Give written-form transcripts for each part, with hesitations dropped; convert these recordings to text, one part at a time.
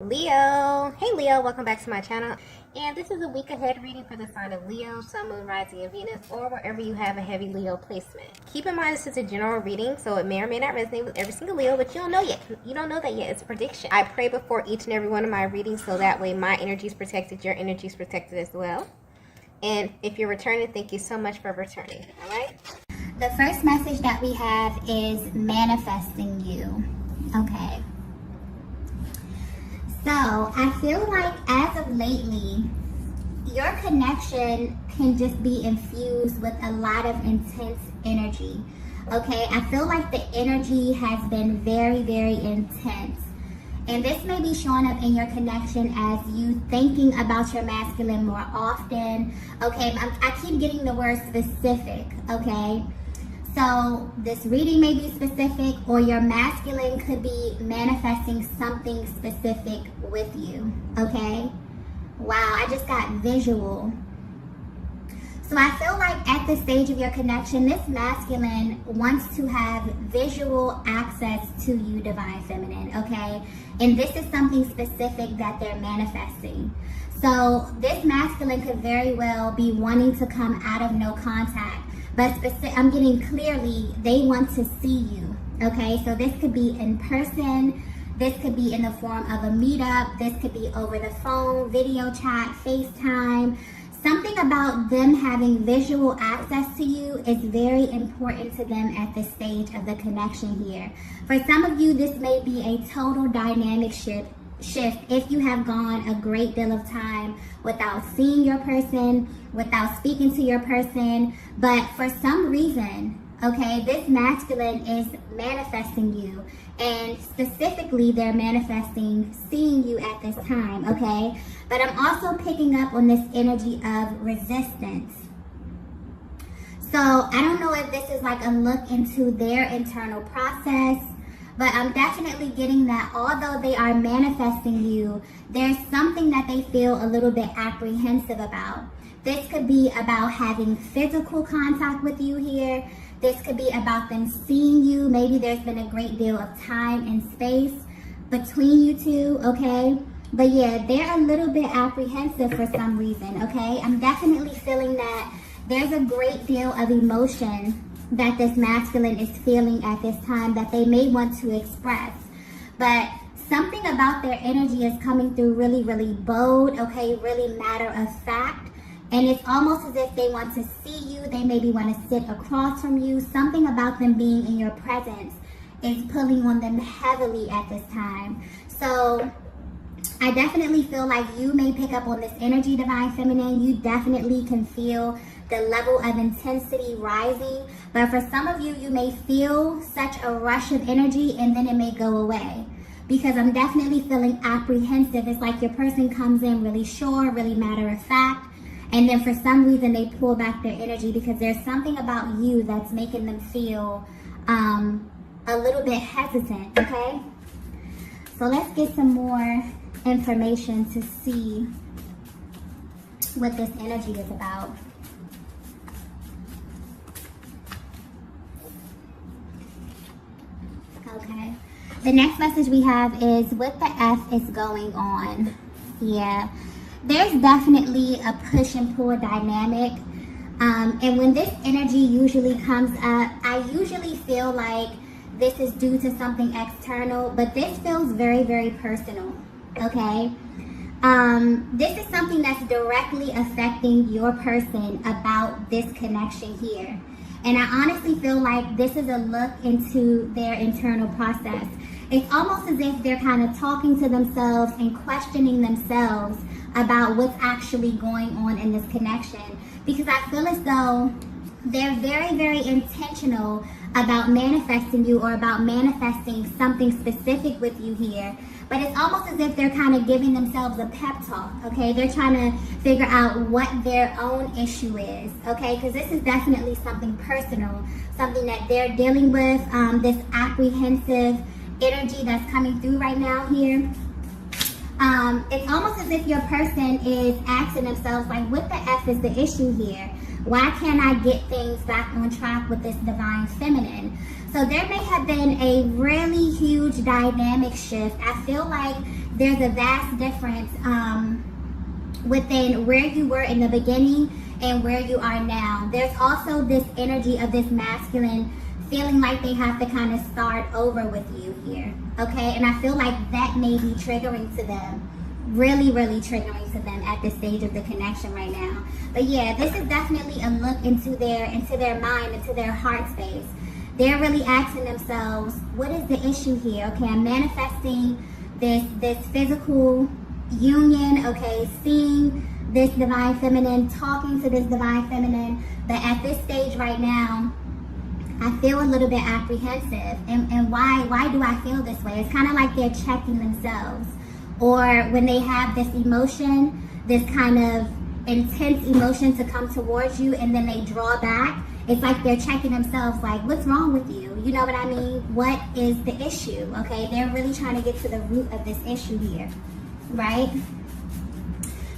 Leo. Hey Leo, welcome back to my channel. And this is a week ahead reading for the sign of Leo, Sun, Moon, Rising, and Venus, or wherever you have a heavy Leo placement. Keep in mind this is a general reading, so it may or may not resonate with every single Leo, but you don't know yet. You don't know that yet. It's a prediction. I pray before each and every one of my readings, so that way my energy is protected, your energy is protected as well. And if you're returning, thank you so much for returning. All right? The first message that we have is manifesting you. Okay. So, I feel like as of lately, your connection can just be infused with a lot of intense energy. Okay, I feel like the energy has been very, very intense. And this may be showing up in your connection as you thinking about your masculine more often. Okay, I keep getting the word specific, okay? So this reading may be specific, or your masculine could be manifesting something specific with you, okay? Wow, I just got visual. So I feel like at this stage of your connection, this masculine wants to have visual access to you, Divine Feminine, okay? And this is something specific that they're manifesting. So this masculine could very well be wanting to come out of no contact. But I'm getting clearly they want to see you, okay? So this could be in person. This could be in the form of a meetup. This could be over the phone, video chat, FaceTime. Something about them having visual access to you is very important to them at this stage of the connection here. For some of you, this may be a total dynamic shift if you have gone a great deal of time without seeing your person, without speaking to your person, but for some reason, okay, this masculine is manifesting you, and specifically they're manifesting seeing you at this time, okay? But I'm also picking up on this energy of resistance. So I don't know if this is like a look into their internal process, but I'm definitely getting that although they are manifesting you, there's something that they feel a little bit apprehensive about. This could be about having physical contact with you here. This could be about them seeing you. Maybe there's been a great deal of time and space between you two, okay? But yeah, they're a little bit apprehensive for some reason, okay? I'm definitely feeling that there's a great deal of emotion that this masculine is feeling at this time that they may want to express. But something about their energy is coming through really, really bold, okay, really matter of fact. And it's almost as if they want to see you. They maybe want to sit across from you. Something about them being in your presence is pulling on them heavily at this time. So I definitely feel like you may pick up on this energy, Divine Feminine. You definitely can feel the level of intensity rising. But for some of you, you may feel such a rush of energy and then it may go away. Because I'm definitely feeling apprehensive. It's like your person comes in really sure, really matter of fact. And then for some reason they pull back their energy because there's something about you that's making them feel a little bit hesitant, okay? So let's get some more information to see what this energy is about. Okay. The next message we have is what the F is going on. Yeah. There's definitely a push and pull dynamic. And when this energy usually comes up, I usually feel like this is due to something external, but this feels very, very personal, okay? This is something that's directly affecting your person about this connection here. And I honestly feel like this is a look into their internal process. It's almost as if they're kind of talking to themselves and questioning themselves about what's actually going on in this connection. Because I feel as though they're very, very intentional about manifesting you or about manifesting something specific with you here. But it's almost as if they're kind of giving themselves a pep talk, okay? They're trying to figure out what their own issue is, okay? Because this is definitely something personal, something that they're dealing with, this apprehensive energy that's coming through right now here. It's almost as if your person is asking themselves, like, what the F is the issue here? Why can't I get things back on track with this Divine Feminine? So there may have been a really huge dynamic shift. I feel like there's a vast difference within where you were in the beginning and where you are now. There's also this energy of this masculine feeling like they have to kind of start over with you here, okay? And I feel like that may be triggering to them, really, really triggering to them at this stage of the connection right now. But yeah, this is definitely a look into their mind, into their heart space. They're really asking themselves, what is the issue here? Okay, I'm manifesting this physical union, okay, seeing this divine feminine, talking to this divine feminine, but at this stage right now, I feel a little bit apprehensive. And why do I feel this way? It's kind of like they're checking themselves. Or when they have this emotion, this kind of intense emotion to come towards you, and then they draw back, it's like they're checking themselves, like, what's wrong with you? You know what I mean? What is the issue? Okay, they're really trying to get to the root of this issue here, right?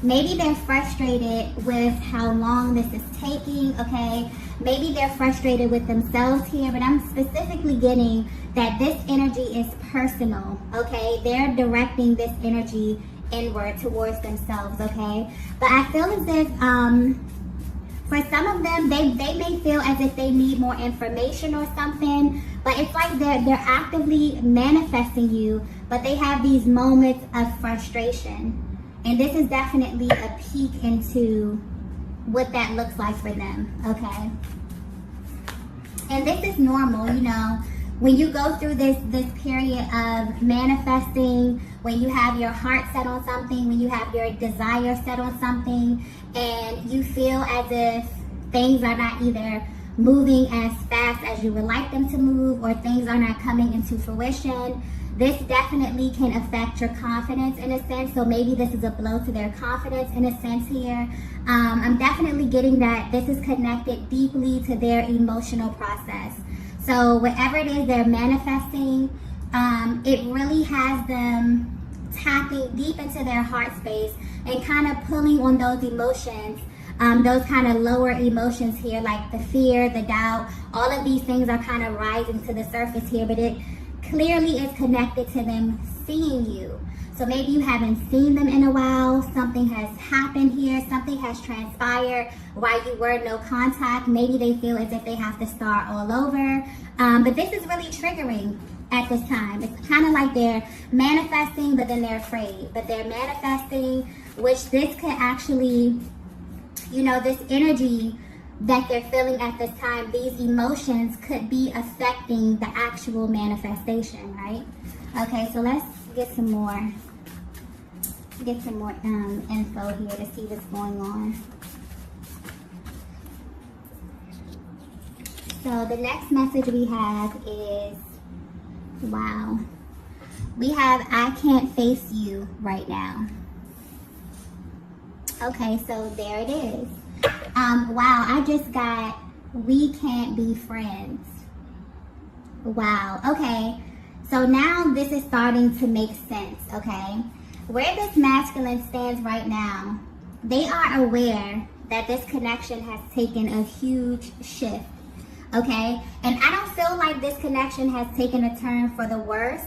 Maybe they're frustrated with how long this is taking, okay? Maybe they're frustrated with themselves here, but I'm specifically getting that this energy is personal, okay? They're directing this energy inward towards themselves, okay? But I feel as if, for some of them, they may feel as if they need more information or something, but it's like they're actively manifesting you, but they have these moments of frustration. And this is definitely a peek into what that looks like for them, okay? And this is normal, you know, when you go through this period of manifesting, when you have your heart set on something, when you have your desire set on something, and you feel as if things are not either moving as fast as you would like them to move, or things are not coming into fruition, this definitely can affect your confidence in a sense. So maybe this is a blow to their confidence in a sense here. I'm definitely getting that this is connected deeply to their emotional process. So whatever it is they're manifesting, it really has them tapping deep into their heart space and kind of pulling on those emotions, those kind of lower emotions here, like the fear, the doubt. All of these things are kind of rising to the surface here, but it clearly is connected to them seeing you. So maybe you haven't seen them in a while, something has happened here, something has transpired while you were no contact. Maybe they feel as if they have to start all over. But this is really triggering at this time. It's kind of like they're manifesting, but then they're afraid. But they're manifesting, which this could actually, you know, this energy that they're feeling at this time, these emotions could be affecting the actual manifestation, right? Okay, so let's get some more info here to see what's going on. So the next message we have is, wow, we have, I can't face you right now. Okay, so there it is. Wow, I just got, we can't be friends. Wow, okay. So now this is starting to make sense, okay? Where this masculine stands right now, they are aware that this connection has taken a huge shift, okay? And I don't feel like this connection has taken a turn for the worse,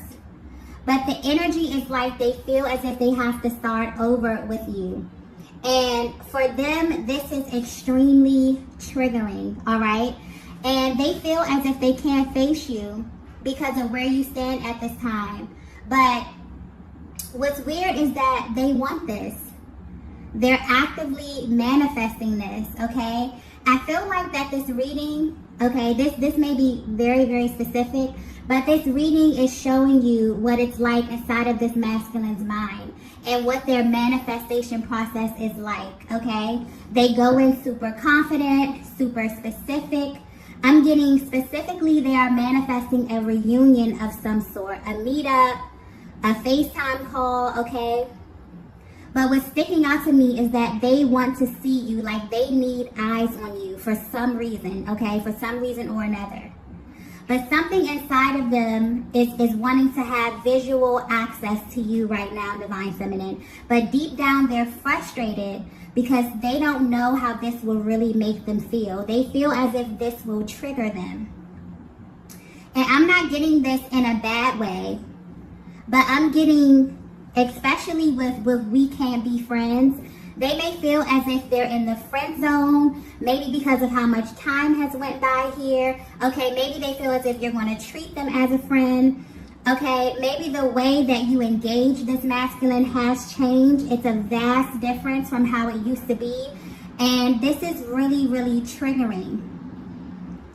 but the energy is like they feel as if they have to start over with you. And for them, this is extremely triggering, all right? And they feel as if they can't face you because of where you stand at this time. But what's weird is that they want this. They're actively manifesting this, okay? I feel like that this reading, okay, this may be very, very specific, but this reading is showing you what it's like inside of this masculine's mind and what their manifestation process is like, okay? They go in super confident, super specific. I'm getting specifically they are manifesting a reunion of some sort, a meetup, a FaceTime call, okay? But what's sticking out to me is that they want to see you, like they need eyes on you for some reason, okay? For some reason or another. But something inside of them is wanting to have visual access to you right now, Divine Feminine. But deep down, they're frustrated because they don't know how this will really make them feel. They feel as if this will trigger them. And I'm not getting this in a bad way, but I'm getting especially with we can't be friends. They may feel as if they're in the friend zone, maybe because of how much time has went by here. Okay, maybe they feel as if you're going to treat them as a friend. Okay, maybe the way that you engage this masculine has changed. It's a vast difference from how it used to be. And this is really, really triggering.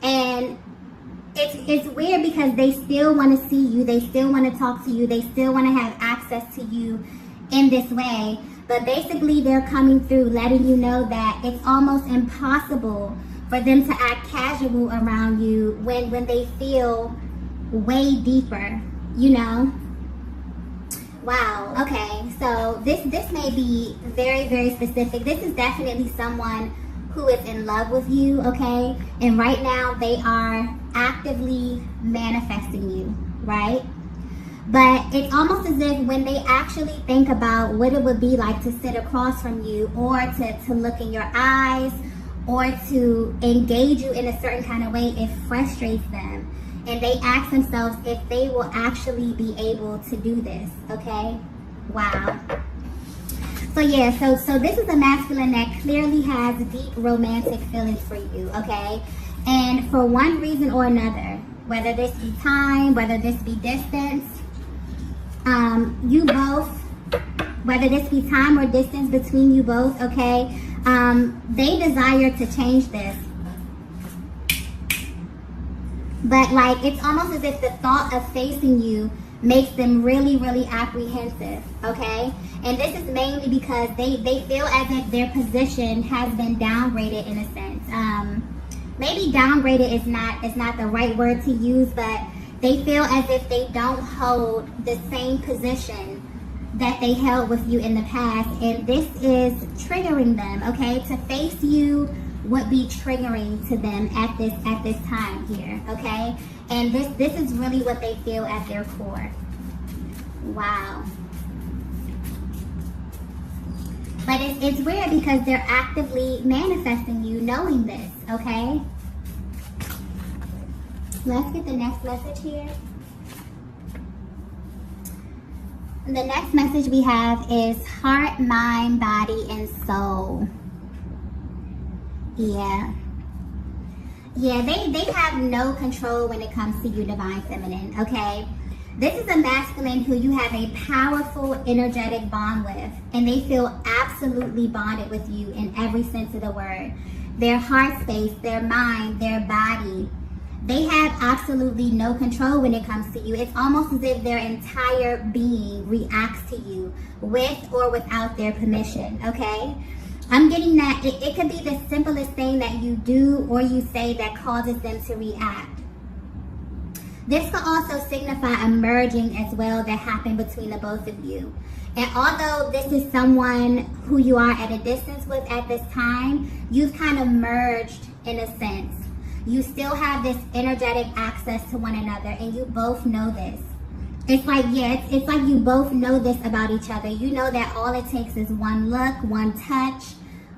And it's weird because they still want to see you. They still want to talk to you. They still want to have access to you in this way. But basically, they're coming through letting you know that it's almost impossible for them to act casual around you when they feel way deeper. You know? Wow. Okay. So this may be very, very specific. This is definitely someone who is in love with you, okay? And right now they are actively manifesting you, right? But it's almost as if when they actually think about what it would be like to sit across from you, or to look in your eyes, or to engage you in a certain kind of way, it frustrates them. And they ask themselves if they will actually be able to do this, okay? Wow. So yeah, so this is a masculine that clearly has deep romantic feelings for you, okay? And for one reason or another, whether this be time, whether this be distance, you both, whether this be time or distance between you both, okay? They desire to change this. But like, it's almost as if the thought of facing you makes them really, really apprehensive, okay? And this is mainly because they feel as if their position has been downgraded in a sense. Maybe downgraded is not the right word to use, but they feel as if they don't hold the same position that they held with you in the past. And this is triggering them, okay? To face you would be triggering to them at this time here, okay? And this is really what they feel at their core. Wow. But it's weird because they're actively manifesting you knowing this, okay? Let's get the next message here. The next message we have is heart, mind, body, and soul. Yeah, they have no control when it comes to you, divine feminine, okay? This is a masculine who you have a powerful, energetic bond with, and they feel absolutely bonded with you in every sense of the word. Their heart space, their mind, their body, they have absolutely no control when it comes to you. It's almost as if their entire being reacts to you with or without their permission, okay? I'm getting that it could be the simplest thing that you do or you say that causes them to react. This could also signify a merging as well that happened between the both of you. And although this is someone who you are at a distance with at this time, you've kind of merged in a sense. You still have this energetic access to one another, and you both know this. It's like, yeah, it's like you both know this about each other. You know that all it takes is one look, one touch,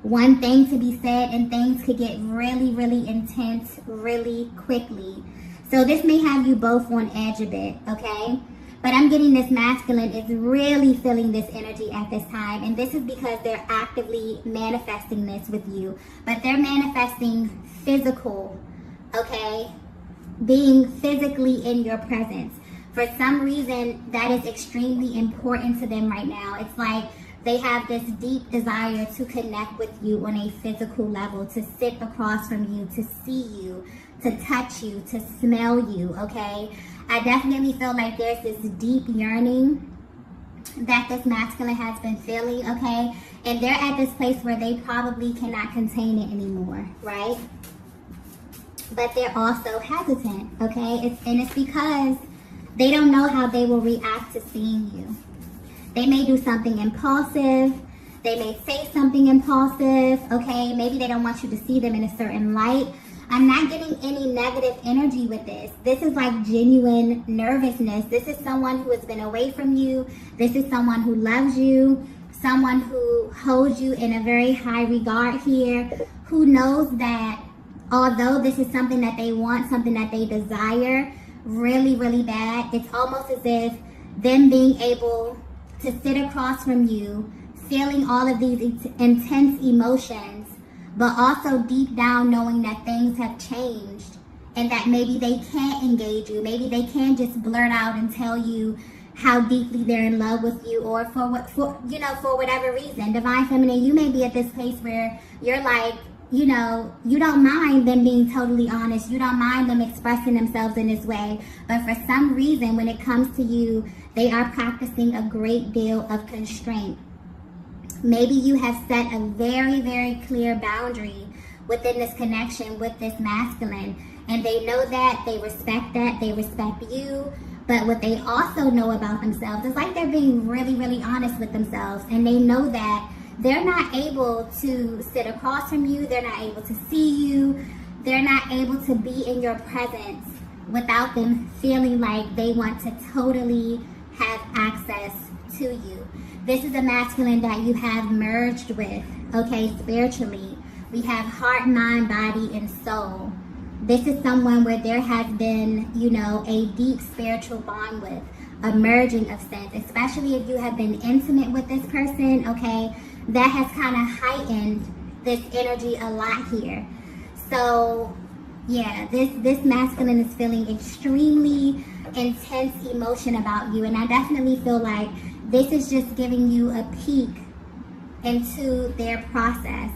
one thing to be said, and things could get really, really intense really quickly. So this may have you both on edge a bit, okay? But I'm getting this masculine is really feeling this energy at this time. And this is because they're actively manifesting this with you. But they're manifesting physical, okay? Being physically in your presence. For some reason, that is extremely important to them right now. It's like they have this deep desire to connect with you on a physical level, to sit across from you, to see you, to touch you, to smell you, okay? I definitely feel like there's this deep yearning that this masculine has been feeling, okay? And they're at this place where they probably cannot contain it anymore, right? But they're also hesitant, okay? It's because they don't know how they will react to seeing you. They may do something impulsive. They may say something impulsive, okay? Maybe they don't want you to see them in a certain light. I'm not getting any negative energy with this. This is like genuine nervousness. This is someone who has been away from you. This is someone who loves you, someone who holds you in a very high regard here, who knows that although this is something that they want, something that they desire really, really bad, it's almost as if them being able to sit across from you, feeling all of these intense emotions, but also deep down knowing that things have changed and that maybe they can't engage you. Maybe they can't just blurt out and tell you how deeply they're in love with you, or for whatever reason. Divine Feminine, you may be at this place where you're like, you don't mind them being totally honest. You don't mind them expressing themselves in this way. But for some reason, when it comes to you, they are practicing a great deal of constraint. Maybe you have set a very, very clear boundary within this connection with this masculine. And they know that, they respect you. But what they also know about themselves is like they're being really, really honest with themselves. And they know that they're not able to sit across from you. They're not able to see you. They're not able to be in your presence without them feeling like they want to totally have access to you. This is a masculine that you have merged with, okay, spiritually. We have heart, mind, body, and soul. This is someone where there has been, a deep spiritual bond with, a merging of sense, especially if you have been intimate with this person, okay? That has kind of heightened this energy a lot here. So, yeah, this masculine is feeling extremely intense emotion about you. And I definitely feel like this is just giving you a peek into their process.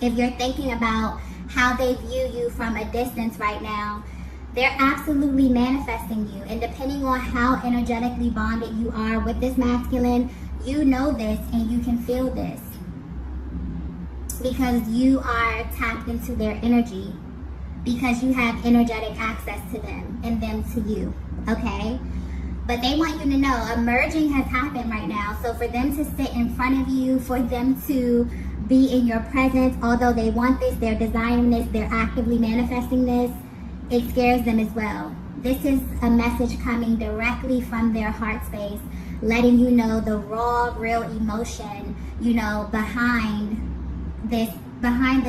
If you're thinking about how they view you from a distance right now, they're absolutely manifesting you. And depending on how energetically bonded you are with this masculine, you know this and you can feel this because you are tapped into their energy, because you have energetic access to them and them to you, okay? But they want you to know a merging has happened right now. So for them to sit in front of you, for them to be in your presence, although they want this, they're desiring this, they're actively manifesting this, it scares them as well. This is a message coming directly from their heart space, letting you know the raw, real emotion, behind this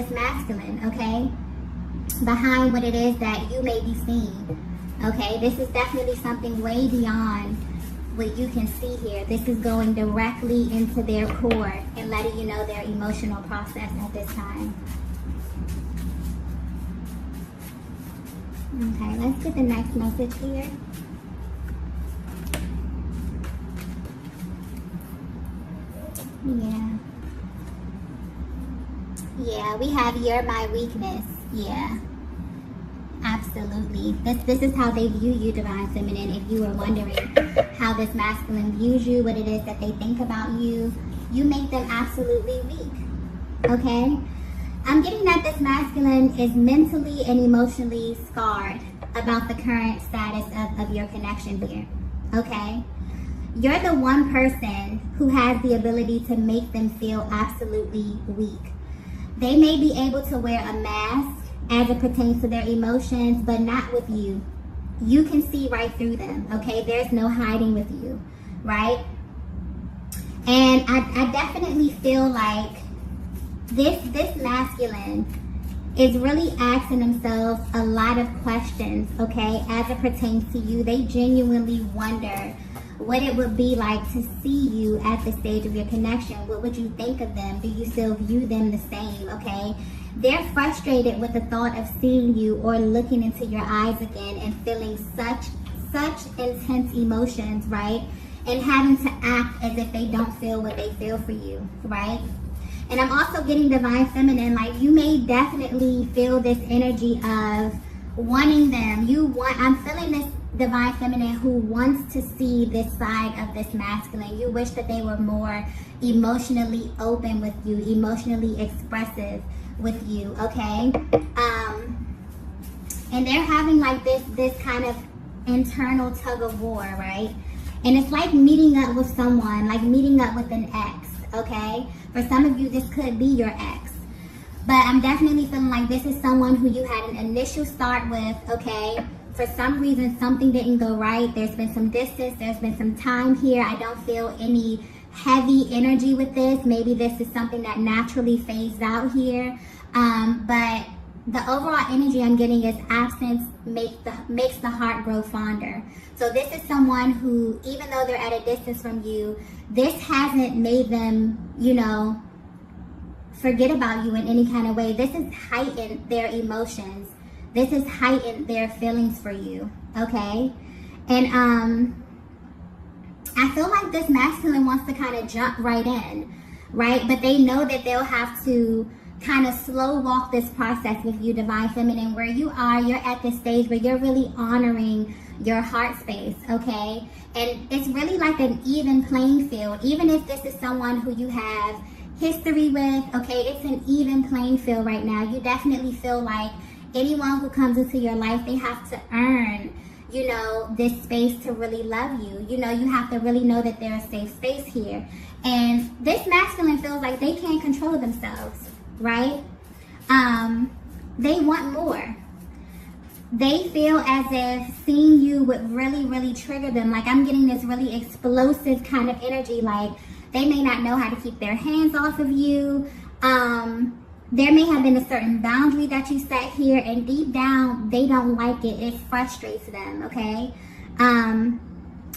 masculine, okay? Behind what it is that you may be seeing, okay? This is definitely something way beyond what you can see here. This is going directly into their core and letting you know their emotional process at this time. Okay, let's get the next message here. Yeah, we have "You're my weakness." Yeah, absolutely. This is how they view you, Divine Feminine. If you were wondering how this masculine views you, what it is that they think about you, you make them absolutely weak, okay? I'm getting that this masculine is mentally and emotionally scarred about the current status of your connection here, okay? You're the one person who has the ability to make them feel absolutely weak. They may be able to wear a mask as it pertains to their emotions, but not with you. You can see right through them, okay? There's no hiding with you, right? And I definitely feel like this masculine is really asking themselves a lot of questions, okay, as it pertains to you. They genuinely wonder what it would be like to see you at this stage of your connection. What would you think of them? Do you still view them the same, okay? They're frustrated with the thought of seeing you or looking into your eyes again and feeling such intense emotions, right? And having to act as if they don't feel what they feel for you, right? And I'm also getting Divine Feminine, like you may definitely feel this energy of wanting them. I'm feeling this Divine Feminine who wants to see this side of this masculine. You wish that they were more emotionally open with you, emotionally expressive with you, okay? And they're having like this kind of internal tug of war, right? And it's like meeting up with someone, like meeting up with an ex, okay? For some of you, this could be your ex. But I'm definitely feeling like this is someone who you had an initial start with, okay? For some reason, something didn't go right. There's been some distance. There's been some time here. I don't feel any heavy energy with this. Maybe this is something that naturally phased out here. But the overall energy I'm getting is absence makes the heart grow fonder. So this is someone who, even though they're at a distance from you, this hasn't made them, forget about you in any kind of way. This has heightened their emotions. This has heightened their feelings for you, okay? And I feel like this masculine wants to kind of jump right in, right? But they know that they'll have to kind of slow walk this process with you, Divine Feminine. Where you are, you're at this stage where you're really honoring your heart space, okay? And it's really like an even playing field. Even if this is someone who you have history with, okay, it's an even playing field right now. You definitely feel like anyone who comes into your life, they have to earn, this space to really love you. You have to really know that there's a safe space here. And this masculine feels like they can't control themselves, right? They want more. They feel as if seeing you would really, really trigger them. Like, I'm getting this really explosive kind of energy. Like, they may not know how to keep their hands off of you. There may have been a certain boundary that you set here, and deep down, they don't like it. It frustrates them, okay? And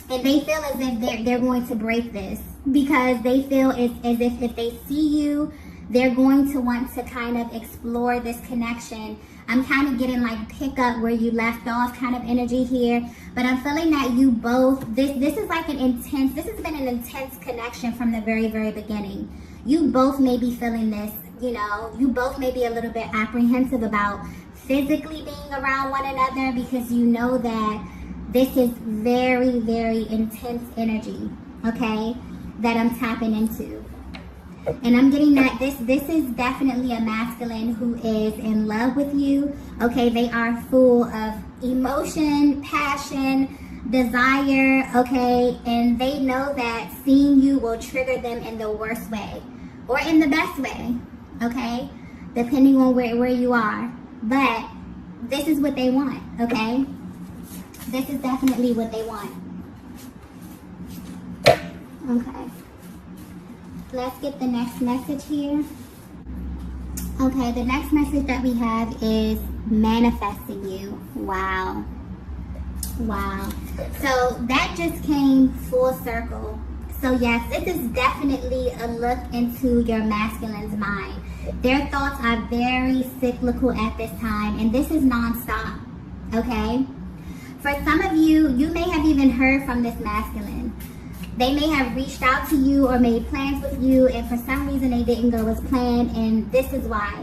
they feel as if they're going to break this, because they feel as if they see you, they're going to want to kind of explore this connection. I'm kind of getting like pick up where you left off kind of energy here, but I'm feeling that you both, this is like this has been an intense connection from the very, very beginning. You both may be feeling this, you both may be a little bit apprehensive about physically being around one another, because you know that this is very, very intense energy, okay, that I'm tapping into. And I'm getting that this is definitely a masculine who is in love with you, okay? They are full of emotion, passion, desire, okay? And they know that seeing you will trigger them in the worst way or in the best way, okay? Depending on where you are. But this is what they want, okay? This is definitely what they want. Okay. Let's get the next message here. Okay, the next message that we have is manifesting you. Wow. So that just came full circle. So yes, this is definitely a look into your masculine's mind. Their thoughts are very cyclical at this time, and this is nonstop, okay? For some of you, you may have even heard from this masculine. They may have reached out to you or made plans with you, and for some reason they didn't go as planned, and this is why.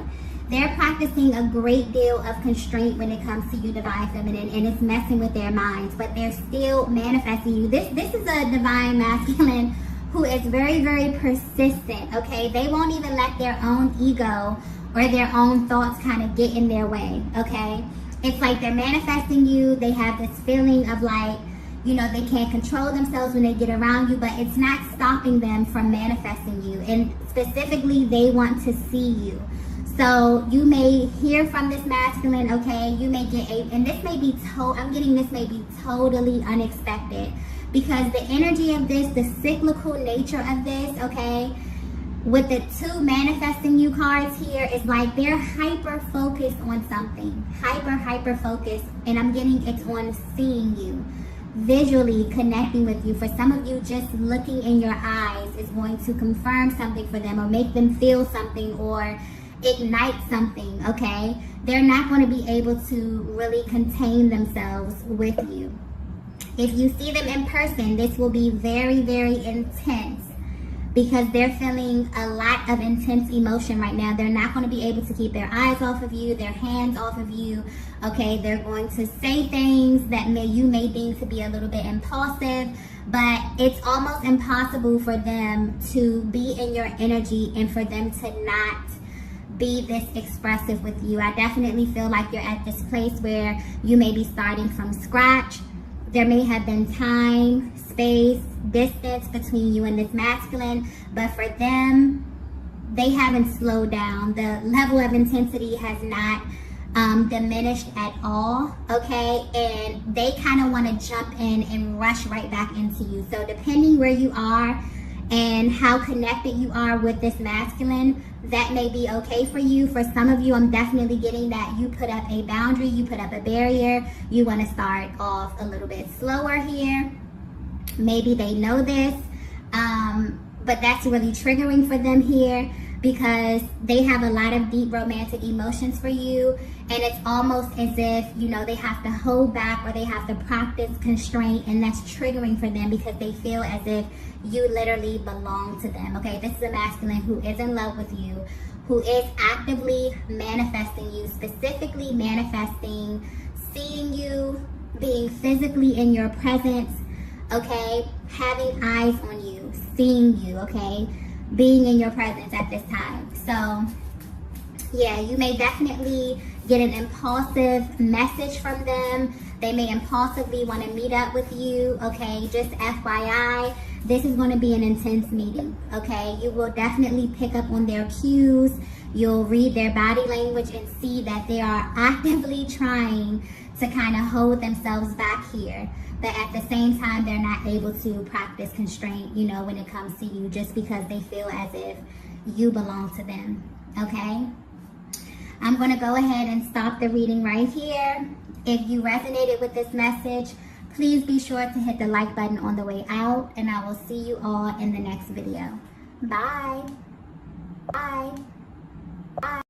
They're practicing a great deal of constraint when it comes to you, Divine Feminine, and it's messing with their minds, but they're still manifesting you. This is a Divine Masculine who is very, very persistent, okay? They won't even let their own ego or their own thoughts kind of get in their way, okay? It's like they're manifesting you. They have this feeling of like, they can't control themselves when they get around you, but it's not stopping them from manifesting you. And specifically, they want to see you. So you may hear from this masculine, okay? You may get and this may be I'm getting this may be totally unexpected, because the energy of this, the cyclical nature of this, okay, with the two manifesting you cards here, is like they're hyper focused on something, hyper focused, and I'm getting it's on seeing you, visually connecting with you. For some of you, just looking in your eyes is going to confirm something for them, or make them feel something, or ignite something, okay? They're not going to be able to really contain themselves with you. If you see them in person, this will be very, very intense, because they're feeling a lot of intense emotion right now. They're not going to be able to keep their eyes off of you, their hands off of you, okay? They're going to say things that you may deem to be a little bit impulsive, but it's almost impossible for them to be in your energy and for them to not be this expressive with you. I definitely feel like you're at this place where you may be starting from scratch. There may have been time, space, distance between you and this masculine, but for them, they haven't slowed down. The level of intensity has not diminished at all, okay? And they kind of want to jump in and rush right back into you. So depending where you are and how connected you are with this masculine, that may be okay for you. For some of you, I'm definitely getting that you put up a boundary, you put up a barrier, you want to start off a little bit slower here. Maybe they know this, but that's really triggering for them here, because they have a lot of deep romantic emotions for you, and it's almost as if, you know, they have to hold back or they have to practice constraint, and that's triggering for them because they feel as if you literally belong to them. Okay, this is a masculine who is in love with you, who is actively manifesting you, specifically manifesting seeing you, being physically in your presence, okay, having eyes on you, seeing you, okay, being in your presence at this time. So yeah, you may definitely get an impulsive message from them. They may impulsively want to meet up with you, okay? Just FYI, this is going to be an intense meeting, okay? You will definitely pick up on their cues. You'll read their body language and see that they are actively trying to kind of hold themselves back here. But at the same time, they're not able to practice constraint, you know, when it comes to you, just because they feel as if you belong to them, okay? I'm going to go ahead and stop the reading right here. If you resonated with this message, please be sure to hit the like button on the way out, and I will see you all in the next video. Bye. Bye. Bye.